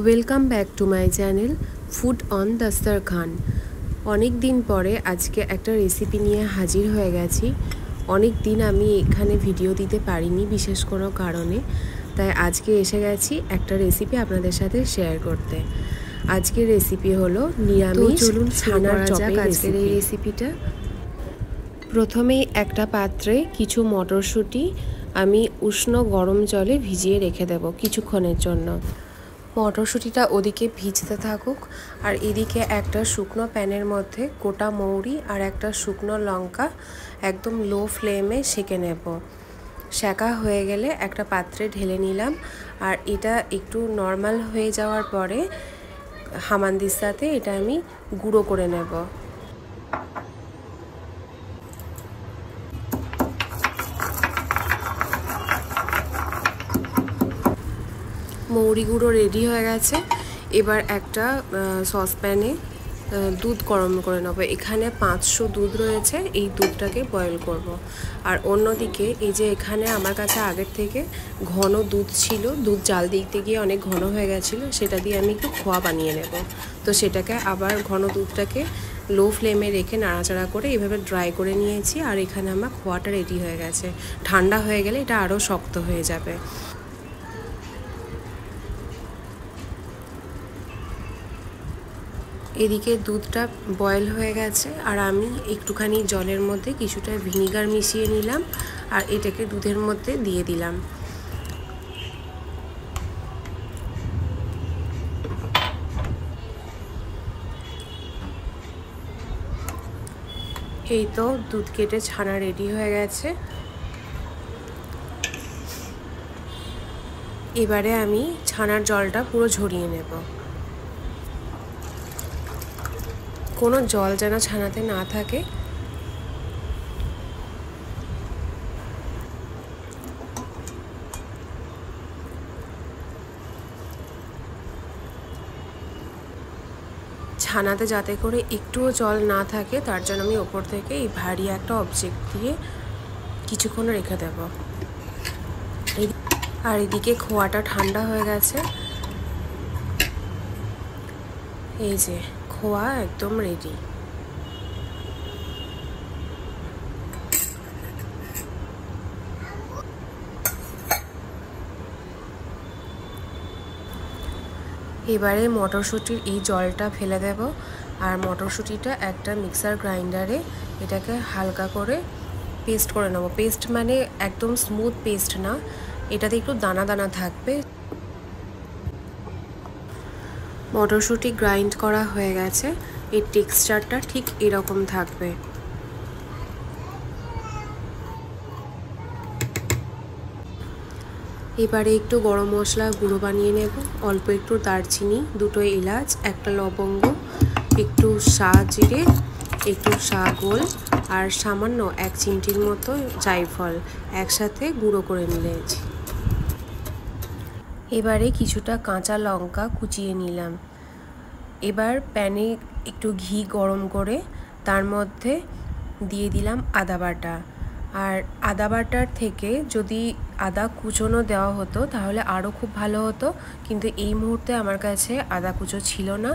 Welcome back to my channel food on Dastarkhan. অনেক দিন পরে আজকে একটা রেসিপি নিয়ে হাজির হয়ে গেছি। অনেক দিন আমি এখানে ভিডিও দিতে পারিনি বিশেষ কোনো কারণে, তাই আজকে এসে গেছি একটা রেসিপি আপনাদের সাথে শেয়ার করতে। আজকের রেসিপি হলো নিরামিষ ছানার চপের আজকের এই রেসিপিটা। প্রথমেই একটা পাত্রে কিছু মটরশুঁটি আমি উষ্ণ গরম জলে ভিজিয়ে রেখে দেব কিছুক্ষণের জন্য। মটরশুঁটিটা ওদিকে ভিজতে থাকুক, আর এদিকে একটা শুকনো প্যানের মধ্যে গোটা মৌরি আর একটা শুকনো লঙ্কা একদম লো ফ্লেমে সেঁকে নেব। সেঁকা হয়ে গেলে একটা পাত্রে ঢেলে নিলাম, আর এটা একটু নর্মাল হয়ে যাওয়ার পরে হামানদিস্তাতে এটা আমি গুঁড়ো করে নেব। মৌরি গুঁড়ো রেডি হয়ে গেছে। এবার একটা সসপ্যানে দুধ গরম করে নেবো। এখানে 500 দুধ রয়েছে, এই দুধটাকে বয়েল করব। আর অন্যদিকে এই যে এখানে আমার কাছে আগের থেকে ঘন দুধ ছিল, দুধ জাল দিতে গিয়ে অনেক ঘন হয়ে গেছিলো, সেটা দিয়ে আমি একটু খোয়া বানিয়ে নেব। তো সেটাকে আবার ঘন দুধটাকে লো ফ্লেমে রেখে নাড়াচাড়া করে এভাবে ড্রাই করে নিয়েছি। আর এখানে আমার খোয়াটা রেডি হয়ে গেছে। ঠান্ডা হয়ে গেলে এটা আরও শক্ত হয়ে যাবে। এদিকে দুধটা বয়েল হয়ে গেছে, আর আমি একটুখানি জলের মধ্যে কিছুটা ভিনিগার মিশিয়ে নিলাম, আর এটাকে দুধের মধ্যে দিয়ে দিলাম। এই তো দুধ কেটে ছানা রেডি হয়ে গেছে। এবারে আমি ছানার জলটা পুরো ঝরিয়ে নেব। কোনো জল যেন ছানাতে না থাকে। ছানাতে যাতে করে একটুও জল না থাকে তার জন্য আমি ওপর থেকে এই ভারী একটা অবজেক্ট দিয়ে কিছুক্ষণ রেখে দেব। আর এদিকে খোয়াটা ঠান্ডা হয়ে গেছে। এই যে খোয়া একদম রেডি। এবারে মটরশুঁটির এই জলটা ফেলে দেব, আর মটরশুঁটিটা একটা মিক্সার গ্রাইন্ডারে এটাকে হালকা করে পেস্ট করে নেব। পেস্ট মানে একদম স্মুথ পেস্ট না, এটাতে একটু দানা দানা থাকবে। মটরশুঁটি গ্রাইন্ড করা হয়ে গেছে, এর টেক্সচারটা ঠিক এরকম থাকবে। এবারে একটু গরম মশলা গুঁড়ো বানিয়ে নেব। অল্প একটু দারচিনি, দুটো এলাচ, একটা লবঙ্গ, একটু জিরে, একটু গোল, আর সামান্য 1 চিমটির মতো জায়ফল একসাথে গুঁড়ো করে নিয়েছি। এবারে কিছুটা কাঁচা লঙ্কা কুচিয়ে নিলাম। এবার প্যানে একটু ঘি গরম করে তার মধ্যে দিয়ে দিলাম আদা বাটা। আর আদা বাটার থেকে যদি আদা কুচোনো দেওয়া হতো তাহলে আরও খুব ভালো হতো, কিন্তু এই মুহূর্তে আমার কাছে আদা কুচো ছিল না,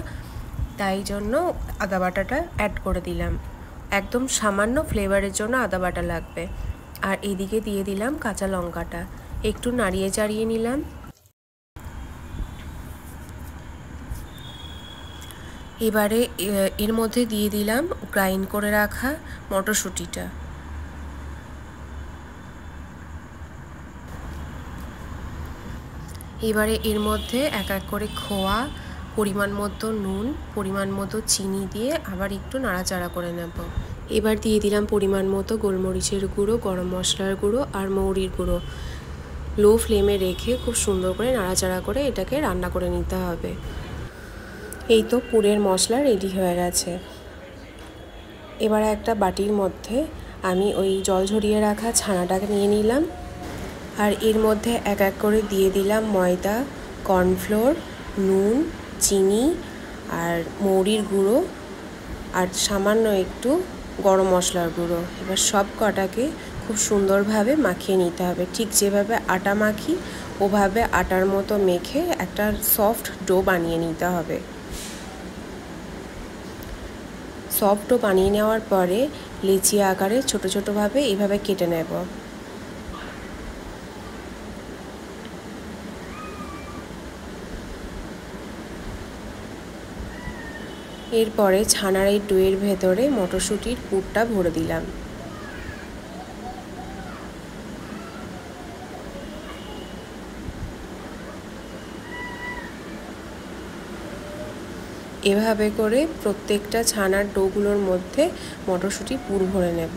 তাই জন্য আদা বাটাটা অ্যাড করে দিলাম। একদম সামান্য ফ্লেভারের জন্য আদা বাটা লাগবে। আর এদিকে দিয়ে দিলাম কাঁচা লঙ্কাটা, একটু নাড়িয়ে চাড়িয়ে নিলাম। এবারে এর মধ্যে দিয়ে দিলাম গ্রাইন্ড করে রাখা মটরশুঁটিটা। এবারে এর মধ্যে এক এক করে খোয়া, পরিমাণ মতো নুন, পরিমাণ মতো চিনি দিয়ে আবার একটু নাড়াচাড়া করে নেব। এবার দিয়ে দিলাম পরিমাণ মতো গোলমরিচের গুঁড়ো, গরম মশলার গুঁড়ো আর মৌরির গুঁড়ো। লো ফ্লেমে রেখে খুব সুন্দর করে নাড়াচাড়া করে এটাকে রান্না করে নিতে হবে। এই তো পুরের মশলা রেডি হয়ে গেছে। এবার একটা বাটির মধ্যে আমি ওই জল ঝরিয়ে রাখা ছানাটাকে নিয়ে নিলাম, আর এর মধ্যে এক এক করে দিয়ে দিলাম ময়দা, কর্নফ্লোর, নুন, চিনি আর মৌরির গুঁড়ো, আর সামান্য একটু গরম মশলার গুঁড়ো। এবার সব কটাকে খুব সুন্দরভাবে মাখিয়ে নিতে হবে। ঠিক যেভাবে আটা মাখি ওভাবে আটার মতো মেখে একটা সফট ডো বানিয়ে নিতে হবে। সফট ডো বানিয়ে নেওয়ার পরে লেচি আকারে ছোট ছোটোভাবে এভাবে কেটে নেব। এরপরে ছানার এই ডোয়ের ভেতরে মটরশুঁটির পুরটা ভরে দিলাম। এভাবে করে প্রত্যেকটা ছানার ডোগুলোর মধ্যে মটরশুঁটি পুর ভরে নেব।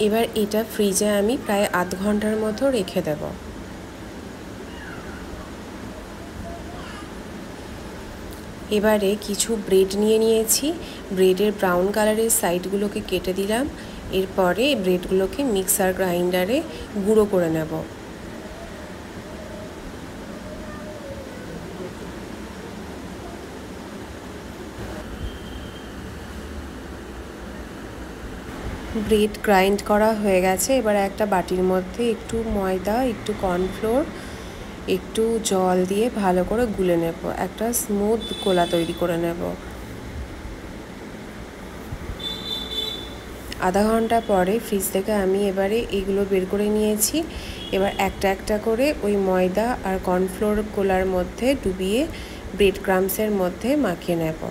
এবার এটা ফ্রিজে আমি প্রায় আধ ঘন্টার মতো রেখে দেব। এবারে কিছু ব্রেড নিয়ে নিয়েছি, ব্রেডের ব্রাউন কালারের সাইডগুলোকে কেটে দিলাম। এরপরে ব্রেডগুলোকে মিক্সার গ্রাইন্ডারে গুঁড়ো করে নেব। ব্রেড গ্রাইন্ড করা হয়ে গেছে। এবার একটা বাটির মধ্যে একটু ময়দা, একটু কর্নফ্লোর, একটু জল দিয়ে ভালো করে গুলে নেব। একটা স্মুথ গোলা তৈরি করে নেব। আধা ঘন্টা পরে ফ্রিজ থেকে আমি এবারে এগুলো বের করে নিয়েছি। এবার একটা একটা করে ওই ময়দা আর কর্নফ্লোর গোলার মধ্যে ডুবিয়ে ব্রেড ক্রাম্বসের মধ্যে মাখিয়ে নেব।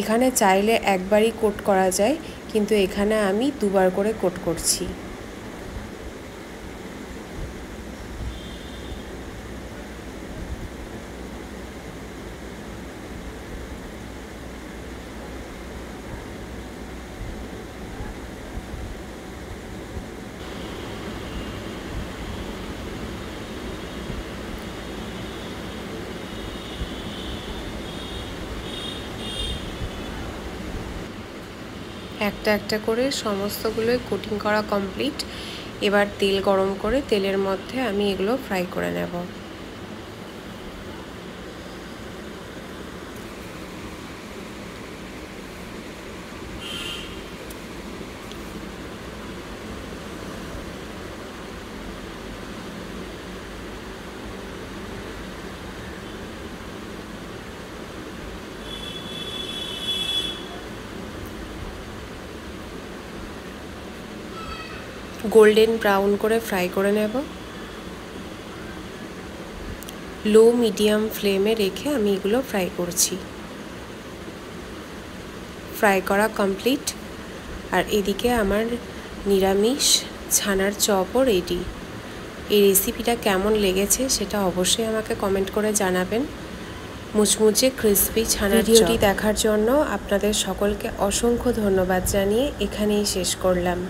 এখানে চাইলে একবারই কোট করা যায়, কিন্তু এখানে আমি দুবার করে কোট করছি। একটা একটা করে সমস্তগুলোই কোটিং করা কমপ্লিট। এবার তেল গরম করে তেলের মধ্যে আমি এগুলো ফ্রাই করে নেব। গোল্ডেন ব্রাউন করে ফ্রাই করে নেব। লো মিডিয়াম ফ্লেমে রেখে আমি এগুলো ফ্রাই করছি। ফ্রাই করা কমপ্লিট। আর এদিকে আমার নিরামিষ ছানার চপও রেডি। এই রেসিপিটা কেমন লেগেছে সেটা অবশ্যই আমাকে কমেন্ট করে জানাবেন। মুচমুচে ক্রিসপি ছানার ভিডিওটি দেখার জন্য আপনাদের সকলকে অসংখ্য ধন্যবাদ জানিয়ে এখানেই শেষ করলাম।